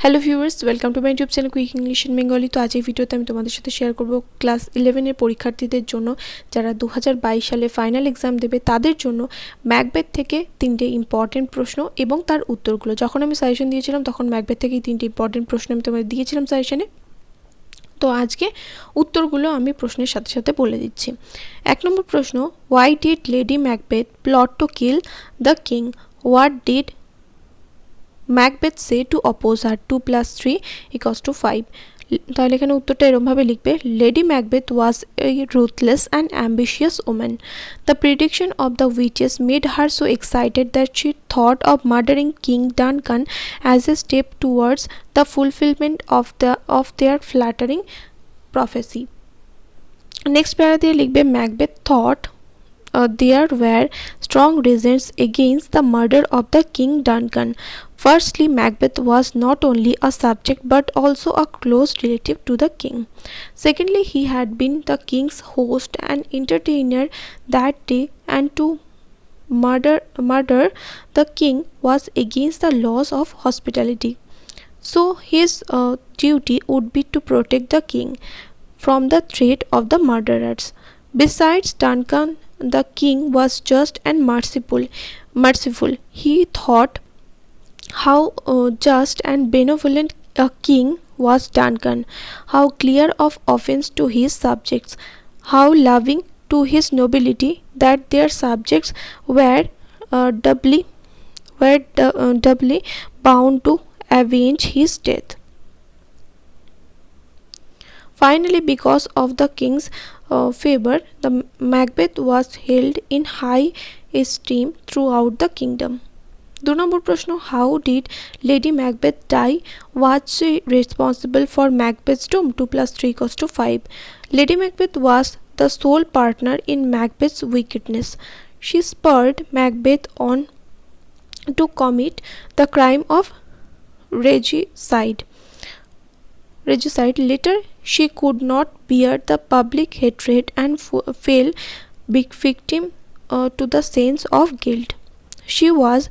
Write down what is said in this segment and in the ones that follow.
Hello viewers, welcome to my YouTube channel quick English in Bengali. তো আজ এই ভিডিওতে আমি তোমাদের সাথে শেয়ার করব ক্লাস 11 এর পরীক্ষার্থীদের জন্য যারা 2022 সালে ফাইনাল এক্সাম দেবে তাদের জন্য ম্যাকবেথ থেকে 3টে ইম্পর্টেন্ট প্রশ্ন এবং তার উত্তরগুলো। যখন আমি সাজেশন দিয়েছিলাম তখন ম্যাকবেথ থেকেই 3টে ইম্পর্টেন্ট প্রশ্ন আমি তোমাদের দিয়েছিলাম সাজেশনে। তো আজকে উত্তরগুলো আমি প্রশ্নের সাথে সাথে বলে দিচ্ছি। 1 নম্বর প্রশ্ন, why did lady Macbeth plot to kill the king? What did Macbeth say to oppose her? 2 + 3 = 5. তাহলে এখানে উত্তরটা এরকম ভাবে লিখবে, Lady Macbeth was a ruthless and ambitious woman. The prediction of the witches made her so excited that she thought of murdering King Duncan as a step towards the fulfilment of their flattering prophecy. Next para দিয়ে লিখবে, Macbeth thought there were strong reasons against the murder of the King Duncan. Firstly, Macbeth was not only a subject but also a close relative to the king. Secondly, he had been the king's host and entertainer that day, and to murder the king was against the laws of hospitality. So his duty would be to protect the king from the threat of the murderers. Besides, Duncan the king was just and merciful. He thought how just and benevolent a king was Duncan, how clear of offense to his subjects, how loving to his nobility, that their subjects were doubly bound to avenge his death. Finally, because of the king's favor, the Macbeth was held in high esteem throughout the kingdom. 2 নম্বর প্রশ্ন, how did Lady Macbeth die? Was she responsible for Macbeth's doom? 2 + 3 = 5. Lady Macbeth was the sole partner in Macbeth's wickedness. She spurred Macbeth on to commit the crime of regicide. Later, she could not bear the public hatred and fell victim to the sense of guilt. She was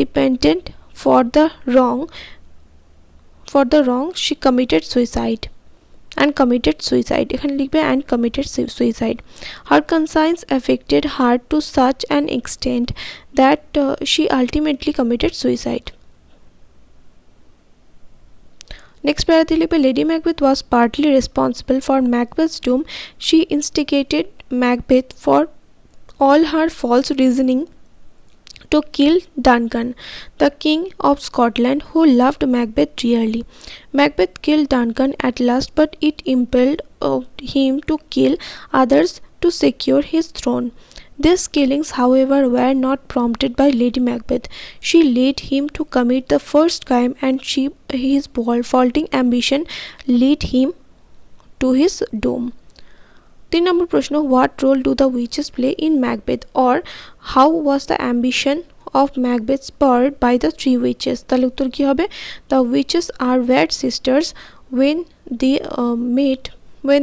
repentant for the wrong she committed suicide. এখানে লিখবে and committed suicide. Her conscience affected her to such an extent that she ultimately committed suicide. Next paragraph, Lady Macbeth was partly responsible for Macbeth's doom. She instigated Macbeth for all her false reasoning to kill Duncan, the King of Scotland, who loved Macbeth dearly. Macbeth killed Duncan at last, but it impelled him to kill others to secure his throne. These killings, however, were not prompted by Lady Macbeth. She led him to commit the first crime, and his faulting ambition led him to his doom. 3 নম্বর প্রশ্ন, what role do the witches play in Macbeth, or how was the ambition of Macbeth spurred by the 3 witches? তাহলে উত্তর কি হবে? The witches are wed sisters. When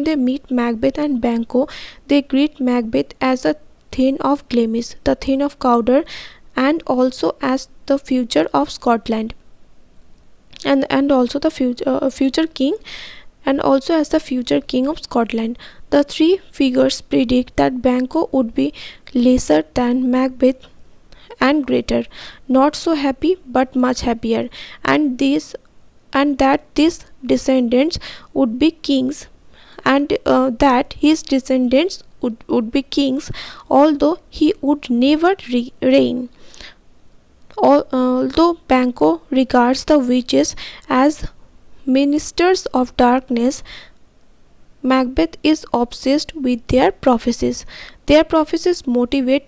they meet Macbeth and Banquo, they greet Macbeth as a Thane of Glamis, the Thane of Cawdor, and also as the future of Scotland, and also the future king, and also as the future king of Scotland. The 3 figures predict that Banquo would be lesser than Macbeth and greater, not so happy but much happier, and that his descendants would be kings, and that his descendants would be kings, although he would never reign. Although Banquo regards the witches as ministers of darkness, Macbeth is obsessed with their prophecies. Their prophecies motivate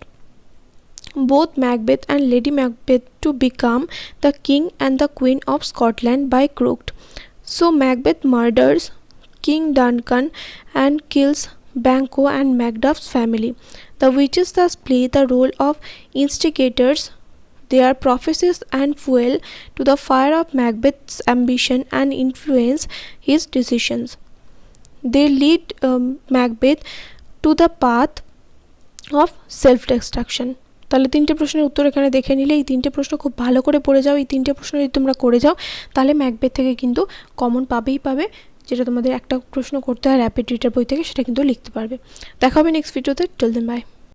both Macbeth and Lady Macbeth to become the king and the queen of Scotland by crooked. So Macbeth murders King Duncan and kills Banquo and Macduff's family. The witches thus play the role of instigators. Their prophecies and fuel to the fire of Macbeth's ambition and influence his decisions. They lead Macbeth to the path of self-destruction. তাহলে 3টে প্রশ্নের উত্তর এখানে দেখে নিলে এই 3টে প্রশ্ন খুব ভালো করে পড়ে যাও। এই 3টে প্রশ্ন যদি তোমরা করে যাও তাহলে ম্যাকবেথ থেকে কিন্তু কমন পাবেই পাবে, যেটা তোমাদের একটা প্রশ্ন করতে হয় র্যাপিড রিডার বই থেকে, সেটা কিন্তু লিখতে পারবে। দেখা হবে নেক্সট ভিডিওতে। Till then by.